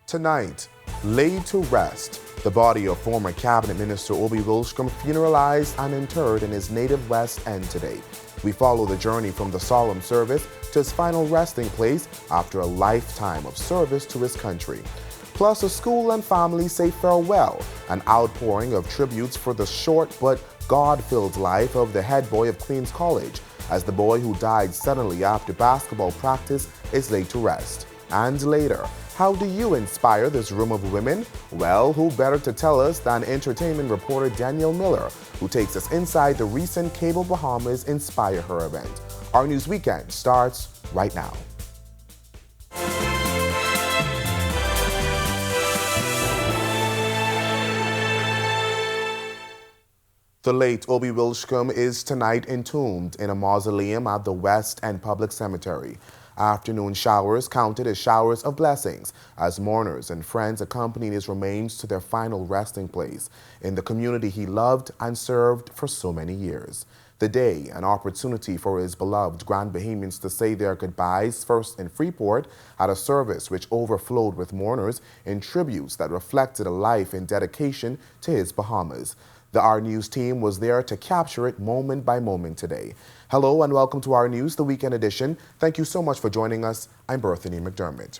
Tonight, laid to rest, the body of former cabinet minister Obie Wilchcombe funeralized and interred in his native West End today. We follow the journey from the solemn service to his final resting place after a lifetime of service to his country. Plus, a school and family say farewell, an outpouring of tributes for the short but God-filled life of the head boy of Queen's College, as the boy who died suddenly after basketball practice is laid to rest. And later, how do you inspire this room of women? Well, who better to tell us than entertainment reporter Danielle Miller, who takes us inside the recent Cable Bahamas Inspire Her event. Our News Weekend starts right now. The late Obie Wilchcombe is tonight entombed in a mausoleum at the West End Public Cemetery. Afternoon showers counted as showers of blessings as mourners and friends accompanied his remains to their final resting place in the community he loved and served for so many years. The day, an opportunity for his beloved Grand Bahamians to say their goodbyes first in Freeport at a service which overflowed with mourners in tributes that reflected a life in dedication to his Bahamas. The Our News team was there to capture it moment by moment today. Hello and welcome to Our News, the weekend edition. Thank you so much for joining us. I'm Berthany McDermott.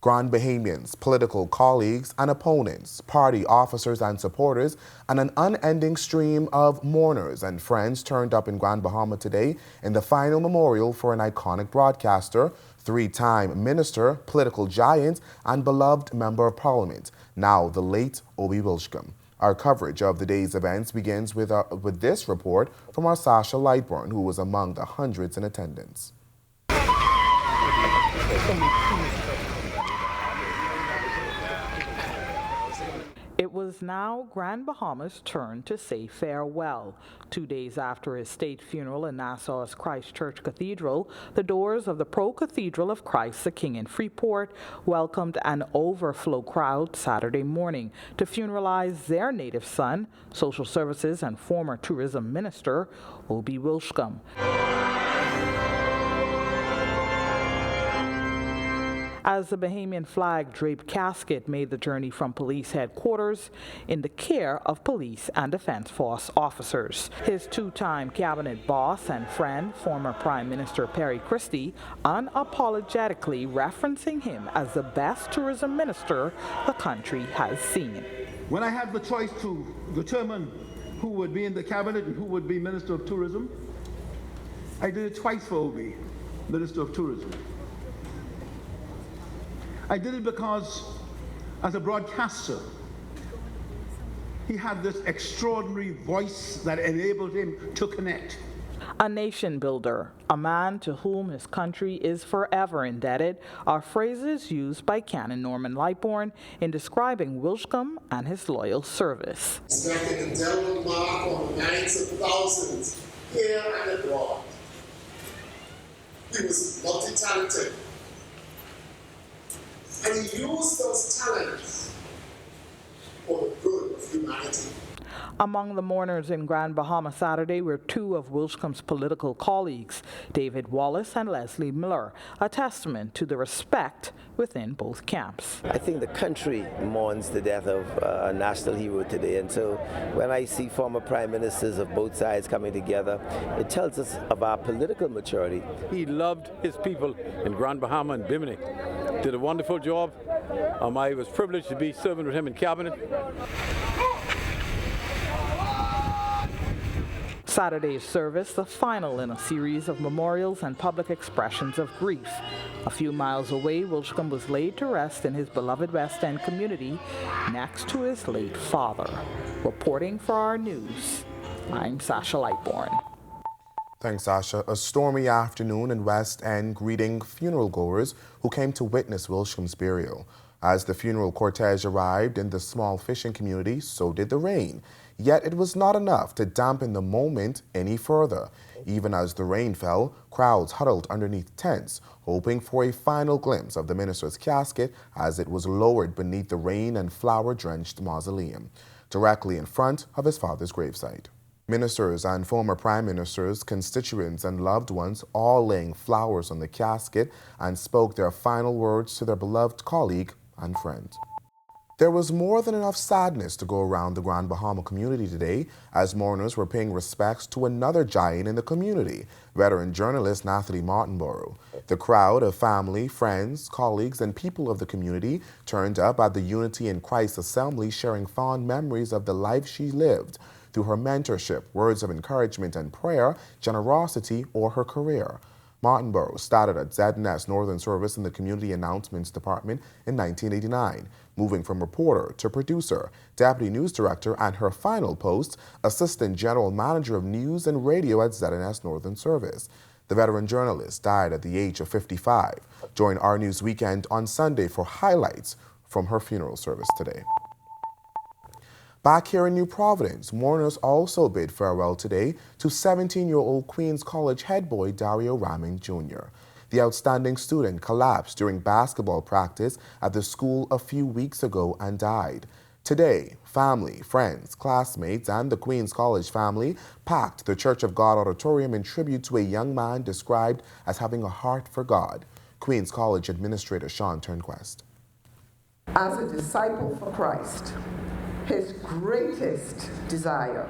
Grand Bahamians, political colleagues and opponents, party officers and supporters, and an unending stream of mourners and friends turned up in Grand Bahama today in the final memorial for an iconic broadcaster, three-time minister, political giant, and beloved member of parliament, now the late Obie Wilchcombe. Our coverage of the day's events begins with this report from our Sasha Lightburn, who was among the hundreds in attendance. It was now Grand Bahamas' turn to say farewell. 2 days after his state funeral in Nassau's Christ Church Cathedral, the doors of the Pro-Cathedral of Christ the King in Freeport welcomed an overflow crowd Saturday morning to funeralize their native son, social services and former tourism minister, Obie Wilchcombe. As the Bahamian flag-draped casket made the journey from police headquarters in the care of police and defense force officers. His two-time cabinet boss and friend, former Prime Minister Perry Christie, unapologetically referencing him as the best tourism minister the country has seen. When I had the choice to determine who would be in the cabinet and who would be Minister of Tourism, I did it twice for Obie, Minister of Tourism. I did it because, as a broadcaster, he had this extraordinary voice that enabled him to connect. A nation builder, a man to whom his country is forever indebted, are phrases used by Canon Norman Lightburn in describing Wilchcombe and his loyal service. He's left an indelible mark on the minds of thousands here and abroad. He was multi-talented. And he used those talents for the good of humanity. Among the mourners in Grand Bahama Saturday were two of Wilchcombe's political colleagues, David Wallace and Leslie Miller, a testament to the respect within both camps. I think the country mourns the death of a national hero today, and so when I see former prime ministers of both sides coming together, it tells us of our political maturity. He loved his people in Grand Bahama and Bimini. Did a wonderful job. I was privileged to be serving with him in cabinet. Saturday's service, the final in a series of memorials and public expressions of grief. A few miles away, Wilchcombe was laid to rest in his beloved West End community next to his late father. Reporting for Our News, I'm Sasha Lightburn. Thanks, Sasha. A stormy afternoon in West End greeting funeral goers who came to witness Wilchcombe's burial. As the funeral cortege arrived in the small fishing community, so did the rain. Yet it was not enough to dampen the moment any further. Even as the rain fell, crowds huddled underneath tents, hoping for a final glimpse of the minister's casket as it was lowered beneath the rain and flower-drenched mausoleum, directly in front of his father's gravesite. Ministers and former prime ministers, constituents and loved ones all laying flowers on the casket and spoke their final words to their beloved colleague and friends. There was more than enough sadness to go around the Grand Bahama community today as mourners were paying respects to another giant in the community, veteran journalist Nathalie Martinborough. The crowd of family, friends, colleagues, and people of the community turned up at the Unity in Christ Assembly, sharing fond memories of the life she lived through her mentorship, words of encouragement and prayer, generosity, or her career. Martinborough started at ZNS Northern Service in the Community Announcements Department in 1989, moving from reporter to producer, deputy news director, and her final post, assistant general manager of news and radio at ZNS Northern Service. The veteran journalist died at the age of 55. Join Our News Weekend on Sunday for highlights from her funeral service today. Back here in New Providence, mourners also bid farewell today to 17-year-old Queens College head boy Dario Ramming Jr. The outstanding student collapsed during basketball practice at the school a few weeks ago and died. Today, family, friends, classmates, and the Queens College family packed the Church of God auditorium in tribute to a young man described as having a heart for God. Queens College Administrator Sean Turnquest. As a disciple for Christ, his greatest desire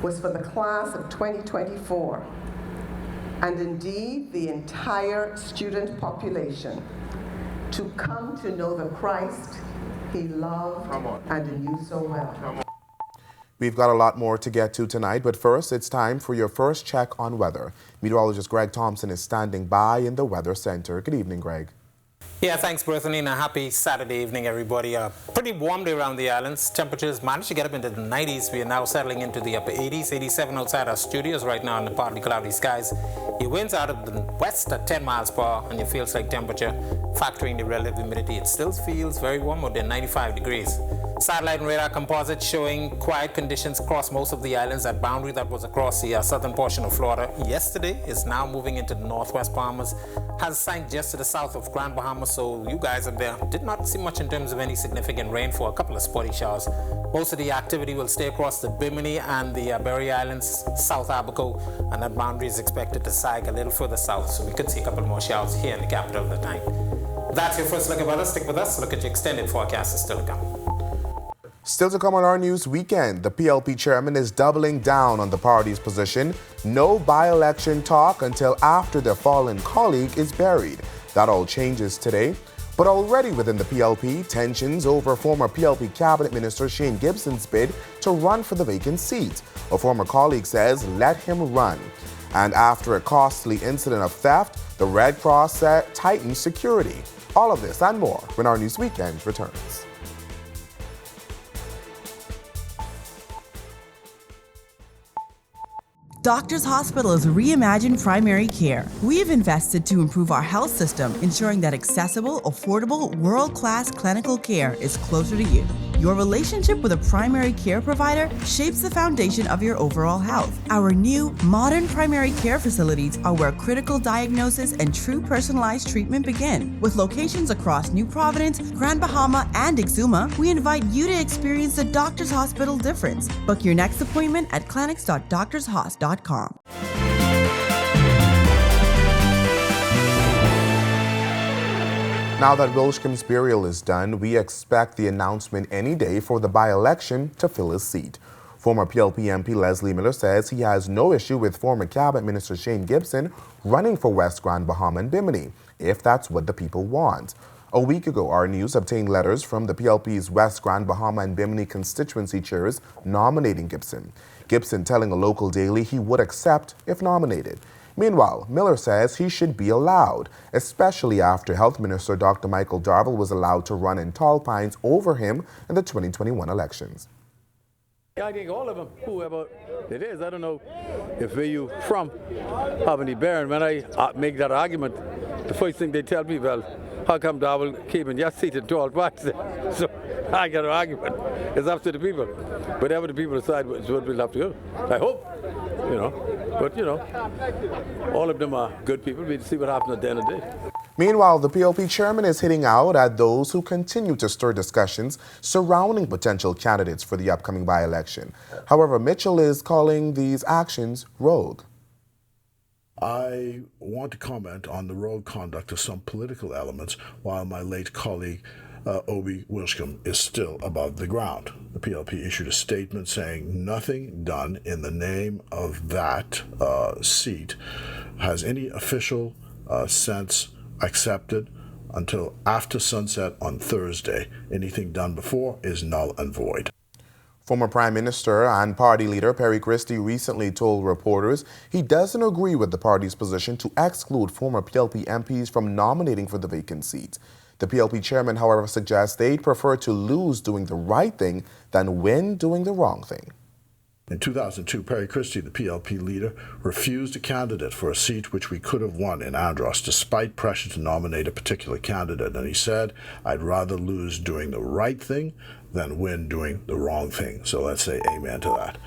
was for the class of 2024, and indeed the entire student population, to come to know the Christ he loved and knew so well. We've got a lot more to get to tonight, but first it's time for your first check on weather. Meteorologist Greg Thompson is standing by in the Weather Center. Good evening, Greg. Yeah, thanks, Berthany, and a happy Saturday evening, everybody. Pretty warm day around the islands. Temperatures managed to get up into the 90s. We are now settling into the upper 80s, 87 outside our studios right now in the partly cloudy skies. Your winds out of the west at 10 miles per hour, and your feels like temperature, factoring the relative humidity, it still feels very warm, out there, 95 degrees. Satellite and radar composites showing quiet conditions across most of the islands. That boundary that was across the southern portion of Florida yesterday is now moving into the northwest Bahamas, has sank just to the south of Grand Bahamas, so you guys up there did not see much in terms of any significant rain for a couple of spotty showers. Most of the activity will stay across the Bimini and the Berry Islands, South Abaco, and that boundary is expected to sag a little further south, so we could see a couple more showers here in the capital of the night. That's your first look at weather. Stick with us. Look at your extended forecast is still to come. Still to come on Our News Weekend, the PLP chairman is doubling down on the party's position. No by-election talk until after their fallen colleague is buried. That all changes today. But already within the PLP, tensions over former PLP cabinet minister Shane Gibson's bid to run for the vacant seat. A former colleague says, let him run. And after a costly incident of theft, the Red Cross tightens security. All of this and more when Our News Weekend returns. Doctors Hospital is reimagined primary care. We've invested to improve our health system, ensuring that accessible, affordable, world-class clinical care is closer to you. Your relationship with a primary care provider shapes the foundation of your overall health. Our new, modern primary care facilities are where critical diagnosis and true personalized treatment begin. With locations across New Providence, Grand Bahama, and Exuma, we invite you to experience the Doctors Hospital difference. Book your next appointment at clinics.doctorshos.com. Now that Wilchcombe's burial is done, we expect the announcement any day for the by-election to fill his seat. Former PLP MP Leslie Miller says he has no issue with former Cabinet Minister Shane Gibson running for West Grand Bahama and Bimini, if that's what the people want. A week ago, Our News obtained letters from the PLP's West Grand Bahama and Bimini constituency chairs nominating Gibson. Gibson telling a local daily he would accept if nominated. Meanwhile, Miller says he should be allowed, especially after Health Minister Dr. Michael Darville was allowed to run in Tall Pines over him in the 2021 elections. I think all of them, whoever it is, I don't know if where you from have any bearing. When I make that argument, the first thing they tell me, well, how come Darville came and just seated Tall Pines? So I got an argument. It's up to the people. Whatever the people decide is what we'll have to go. I hope, but all of them are good people. We'll see what happens at the end of the day. Meanwhile, the PLP chairman is hitting out at those who continue to stir discussions surrounding potential candidates for the upcoming by-election. However, Mitchell is calling these actions rogue. I want to comment on the rogue conduct of some political elements while my late colleague Obie Wilchcombe is still above the ground. The PLP issued a statement saying nothing done in the name of that seat has any official sense accepted until after sunset on Thursday. Anything done before is null and void. Former Prime Minister and party leader Perry Christie recently told reporters he doesn't agree with the party's position to exclude former PLP MPs from nominating for the vacant seat. The PLP chairman, however, suggests they'd prefer to lose doing the right thing than win doing the wrong thing. In 2002, Perry Christie, the PLP leader, refused a candidate for a seat which we could have won in Andros despite pressure to nominate a particular candidate. And he said, I'd rather lose doing the right thing than win doing the wrong thing. So let's say amen to that.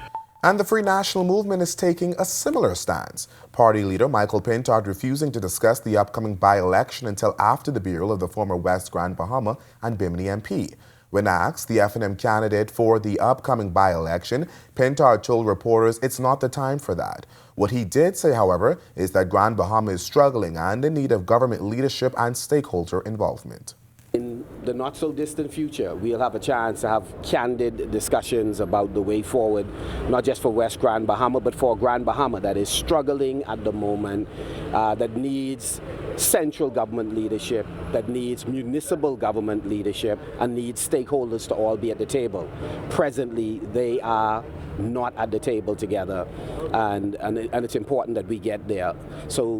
And the Free National Movement is taking a similar stance. Party leader Michael Pintard refusing to discuss the upcoming by-election until after the burial of the former West Grand Bahama and Bimini MP. When asked, the F&M candidate for the upcoming by-election, Pintard told reporters it's not the time for that. What he did say, however, is that Grand Bahama is struggling and in need of government leadership and stakeholder involvement. In the not-so-distant future, we'll have a chance to have candid discussions about the way forward, not just for West Grand Bahama, but for Grand Bahama that is struggling at the moment, that needs central government leadership, that needs municipal government leadership, and needs stakeholders to all be at the table. Presently, they are not at the table together, and it's important that we get there. So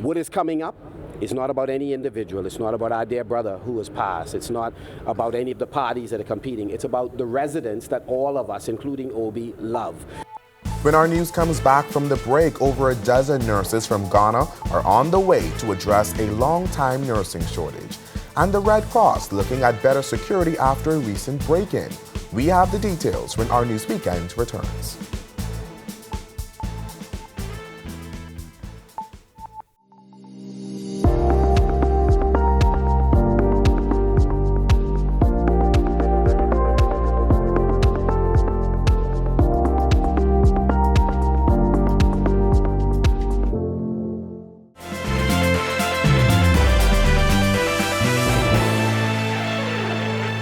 what is coming up? It's not about any individual. It's not about our dear brother who has passed. It's not about any of the parties that are competing. It's about the residents that all of us, including Obie, love. When our news comes back from the break, over a dozen nurses from Ghana are on the way to address a long-time nursing shortage. And the Red Cross looking at better security after a recent break-in. We have the details when our News Weekend returns.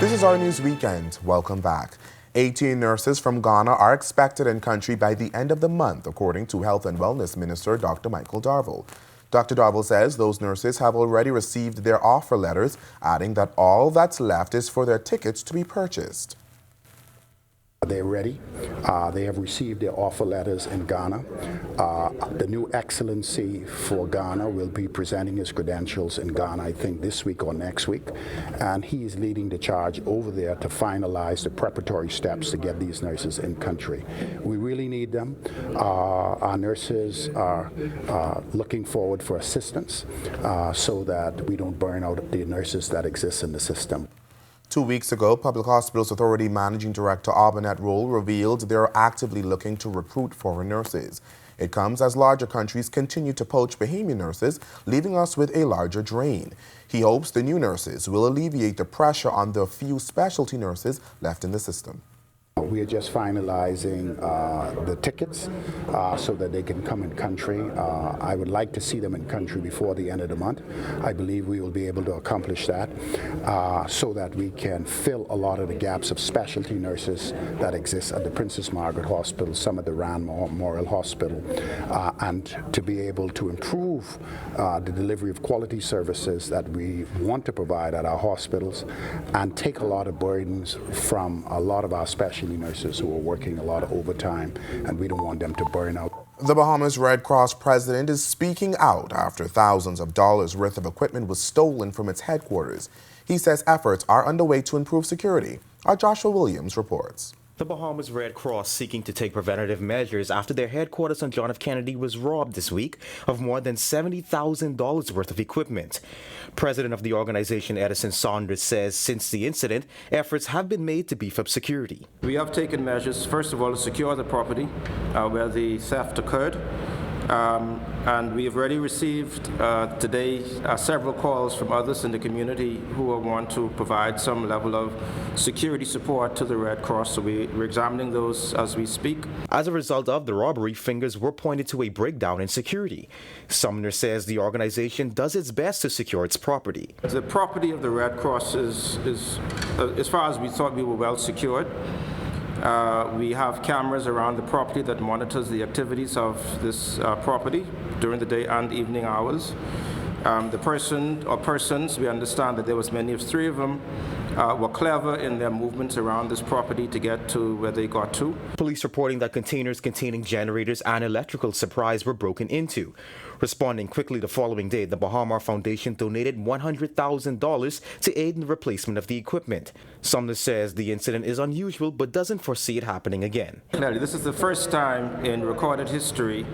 This is our News Weekend. Welcome back. 18 nurses from Ghana are expected in country by the end of the month, according to Health and Wellness Minister Dr. Michael Darville. Dr. Darville says those nurses have already received their offer letters, adding that all that's left is for their tickets to be purchased. They're ready. They have received their offer letters in Ghana. The new excellency for Ghana will be presenting his credentials in Ghana, I think this week or next week. And he is leading the charge over there to finalize the preparatory steps to get these nurses in country. We really need them. Our nurses are looking forward for assistance so that we don't burn out the nurses that exist in the system. 2 weeks ago, Public Hospitals Authority Managing Director Arbonette Roll revealed they are actively looking to recruit foreign nurses. It comes as larger countries continue to poach Bahamian nurses, leaving us with a larger drain. He hopes the new nurses will alleviate the pressure on the few specialty nurses left in the system. We are just finalizing the tickets so that they can come in country. I would like to see them in country before the end of the month. I believe we will be able to accomplish that so that we can fill a lot of the gaps of specialty nurses that exist at the Princess Margaret Hospital, some at the Rand Memorial Hospital, and to be able to improve the delivery of quality services that we want to provide at our hospitals and take a lot of burdens from a lot of our specialty nurses who are working a lot of overtime, and we don't want them to burn out. The Bahamas Red Cross president is speaking out after thousands of dollars worth of equipment was stolen from its headquarters. He says efforts are underway to improve security. Our Joshua Williams reports. The Bahamas Red Cross seeking to take preventative measures after their headquarters on John F. Kennedy was robbed this week of more than $70,000 worth of equipment. President of the organization, Edison Saunders, says since the incident, efforts have been made to beef up security. We have taken measures, first of all, to secure the property where the theft occurred. And we have already received today several calls from others in the community who want to provide some level of security support to the Red Cross. So we're examining those as we speak. As a result of the robbery, fingers were pointed to a breakdown in security. Sumner says the organization does its best to secure its property. The property of the Red Cross is as far as we thought, we were well secured. We have cameras around the property that monitors the activities of this property during the day and evening hours. The person or persons, we understand that there was many of 3 of them, were clever in their movements around this property to get to where they got to. Police reporting that containers containing generators and electrical supplies were broken into. Responding quickly the following day, the Bahamas Foundation donated $100,000 to aid in the replacement of the equipment. Sumner says the incident is unusual but doesn't foresee it happening again. Clearly, this is the first time in recorded history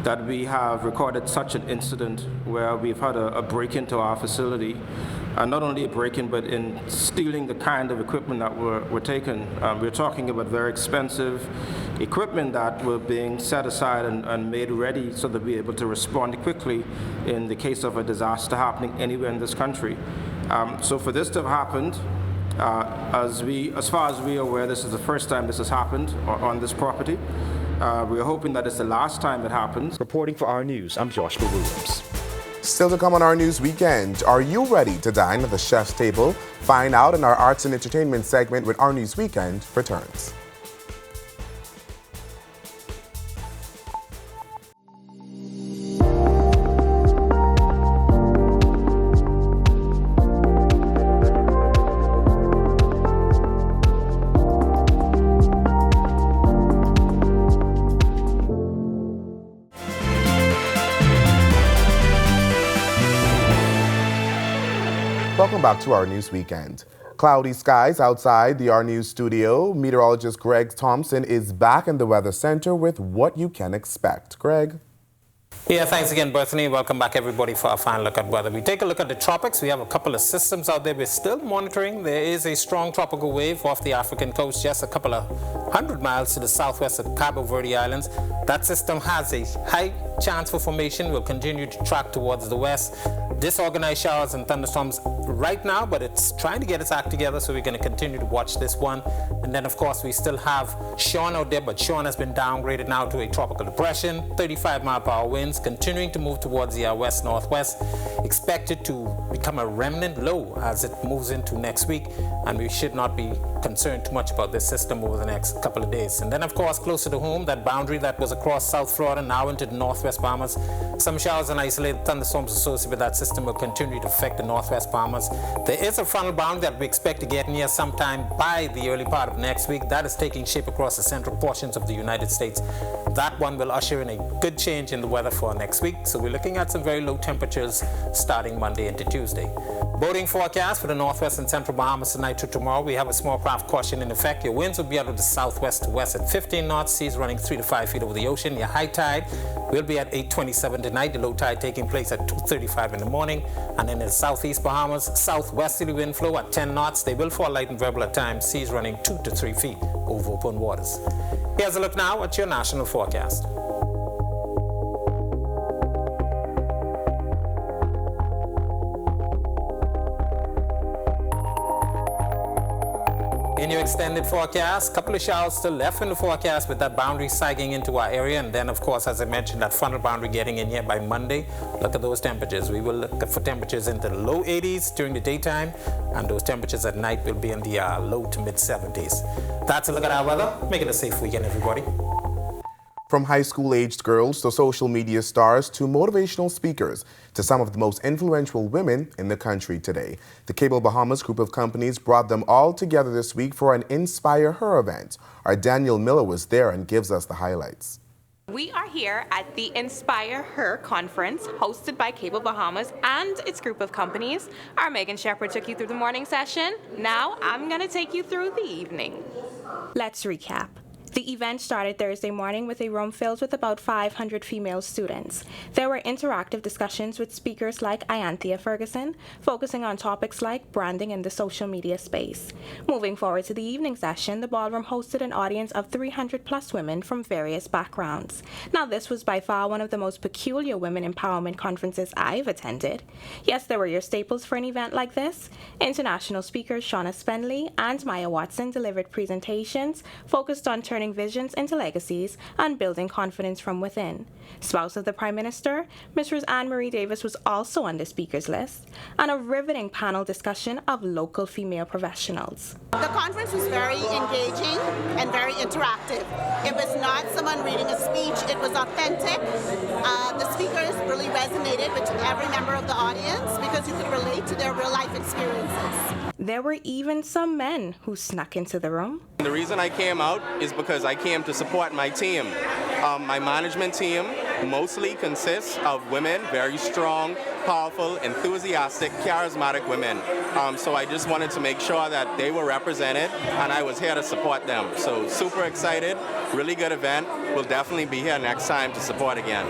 that we have recorded such an incident where we've had a break-in to our facility. And not only a break-in, but in stealing the kind of equipment that were taken. We're talking about very expensive equipment that were being set aside and made ready so that we're able to respond quickly in the case of a disaster happening anywhere in this country. So for this to have happened, as far as we are aware, this is the first time this has happened on this property. We're hoping that it's the last time it happens. Reporting for Our News, I'm Joshua Williams. Still to come on Our News Weekend, are you ready to dine at the chef's table? Find out in our arts and entertainment segment when Our News Weekend returns. Welcome back to Our News Weekend. Cloudy skies outside the Our News studio. Meteorologist Greg Thompson is back in the Weather Center with what you can expect. Greg? Yeah, thanks again, Bethany. Welcome back, everybody, for our final look at weather. We take a look at the tropics. We have a couple of systems out there we're still monitoring. There is a strong tropical wave off the African coast, just a couple of 100 miles to the southwest of Cabo Verde Islands. That system has a high chance for formation. Will continue to track towards the west. Disorganized showers and thunderstorms right now, but it's trying to get its act together, so we're going to continue to watch this one. And then, of course, we still have Sean out there, but Sean has been downgraded now to a tropical depression. 35-mile-per-hour winds continuing to move towards the west-northwest. Expected to become a remnant low as it moves into next week, and we should not be concerned too much about this system over the next couple of days. And then, of course, closer to home, that boundary that was across South Florida now into the northwest Bahamas. Some showers and isolated thunderstorms associated with that system will continue to affect the northwest Bahamas. There is a frontal boundary that we expect to get near sometime by the early part of next week. That is taking shape across the central portions of the United States. That one will usher in a good change in the weather for next week. So we're looking at some very low temperatures starting Monday into Tuesday. Boating forecast for the northwest and central Bahamas tonight to tomorrow. We have a small craft caution in effect. Your winds will be out of the southwest to west at 15 knots. Seas running 3 to 5 feet over the ocean. Your high tide will be at 8:27 tonight. The low tide taking place at 2:35 in the morning. And in the southeast Bahamas, southwesterly wind flow at 10 knots. They will fall light and variable at times. Seas running 2 to 3 feet over open waters. Here's a look now at your national forecast. In your extended forecast, a couple of showers still left in the forecast with that boundary sagging into our area. And then, of course, as I mentioned, that frontal boundary getting in here by Monday. Look at those temperatures. We will look for temperatures into the low 80s during the daytime, and those temperatures at night will be in the low to mid 70s. That's a look at our weather. Make it a safe weekend, everybody. From high school-aged girls to social media stars to motivational speakers to some of the most influential women in the country today, the Cable Bahamas group of companies brought them all together this week for an Inspire Her event. Our Daniel Miller was there and gives us the highlights. We are here at the Inspire Her conference hosted by Cable Bahamas and its group of companies. Our Megan Shepherd took you through the morning session. Now I'm going to take you through the evening. Let's recap. The event started Thursday morning with a room filled with about 500 female students. There were interactive discussions with speakers like Ianthea Ferguson, focusing on topics like branding in the social media space. Moving forward to the evening session, the ballroom hosted an audience of 300+ women from various backgrounds. Now, this was by far one of the most peculiar women empowerment conferences I've attended. Yes, there were your staples for an event like this. International speakers Shauna Spendley and Maya Watson delivered presentations focused on turning visions into legacies and building confidence from within. Spouse of the Prime Minister, Mrs. Anne-Marie Davis was also on the speakers list, and a riveting panel discussion of local female professionals. The conference was very engaging and very interactive. It was not someone reading a speech, it was authentic. The speakers really resonated with every member of the audience because you could relate to their real life experiences. There were even some men who snuck into the room. The reason I came out is because I came to support my team. My management team mostly consists of women, very strong, powerful, enthusiastic, charismatic women. So I just wanted to make sure that they were represented, and I was here to support them. So super excited, really good event. We'll definitely be here next time to support again.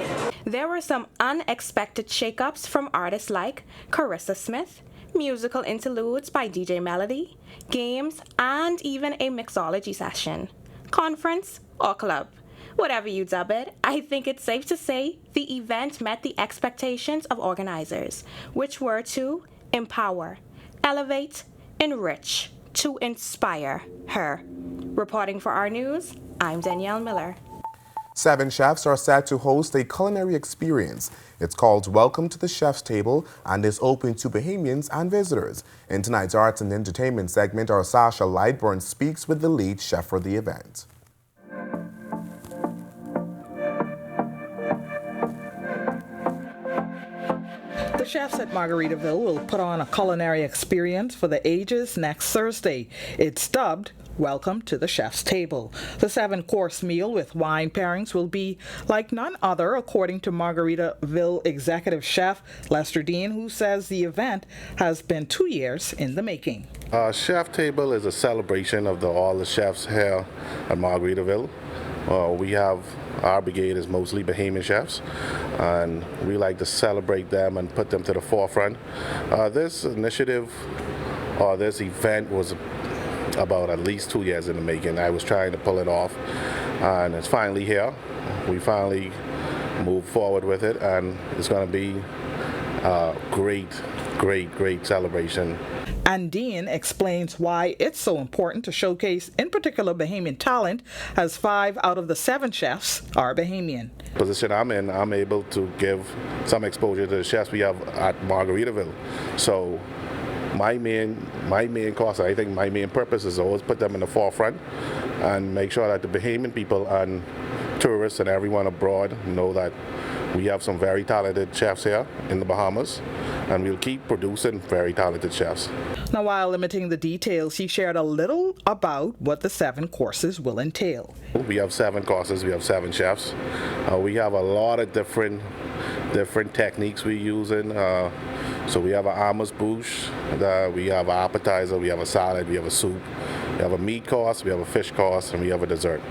There were some unexpected shakeups from artists like Carissa Smith, musical interludes by DJ Melody, games, and even a mixology session. Conference or club? Whatever you dub it, I think it's safe to say the event met the expectations of organizers, which were to empower, elevate, enrich, to inspire her. Reporting for Our News, I'm Danielle Miller. 7 chefs are set to host a culinary experience. It's called Welcome to the Chef's Table and is open to Bahamians and visitors. In tonight's arts and entertainment segment, our Sasha Lightburn speaks with the lead chef for the event. The chefs at Margaritaville will put on a culinary experience for the ages next Thursday. It's dubbed Welcome to the Chef's Table. The 7-course meal with wine pairings will be like none other, according to Margaritaville executive chef Lester Dean, who says the event has been 2 years in the making. Chef Table is a celebration of all the chefs here at Margaritaville. Our brigade is mostly Bahamian chefs, and we like to celebrate them and put them to the forefront. This initiative, or this event, was about at least 2 years in the making. I was trying to pull it off, and it's finally here. We finally moved forward with it, and it's going to be a great celebration. And Dean explains why it's so important to showcase, in particular, Bahamian talent, as 5 out of the 7 chefs are Bahamian. The position I'm in, I'm able to give some exposure to the chefs we have at Margaritaville. So my main cause, I think my main purpose is always put them in the forefront and make sure that the Bahamian people and tourists and everyone abroad know that we have some very talented chefs here in the Bahamas, and we'll keep producing very talented chefs. Now, while limiting the details, he shared a little about what the 7 courses will entail. We have 7 courses, we have 7 chefs. We have a lot of different techniques we're using. So we have an amuse-bouche, we have an appetizer, we have a salad, we have a soup, we have a meat course, we have a fish course, and we have a dessert.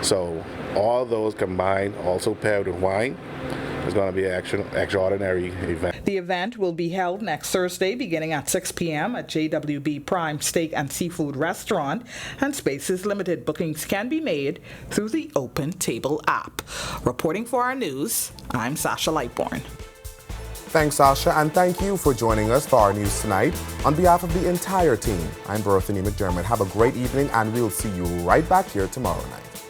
So all those combined, also paired with wine, is going to be an extraordinary event. The event will be held next Thursday beginning at 6 p.m. at JWB Prime Steak and Seafood Restaurant, and space is limited. Bookings can be made through the Open Table app. Reporting for Our News, I'm Sasha Lightborn. Thanks, Sasha, and thank you for joining us for Our News tonight. On behalf of the entire team, I'm Berthany McDermott. Have a great evening, and we'll see you right back here tomorrow night.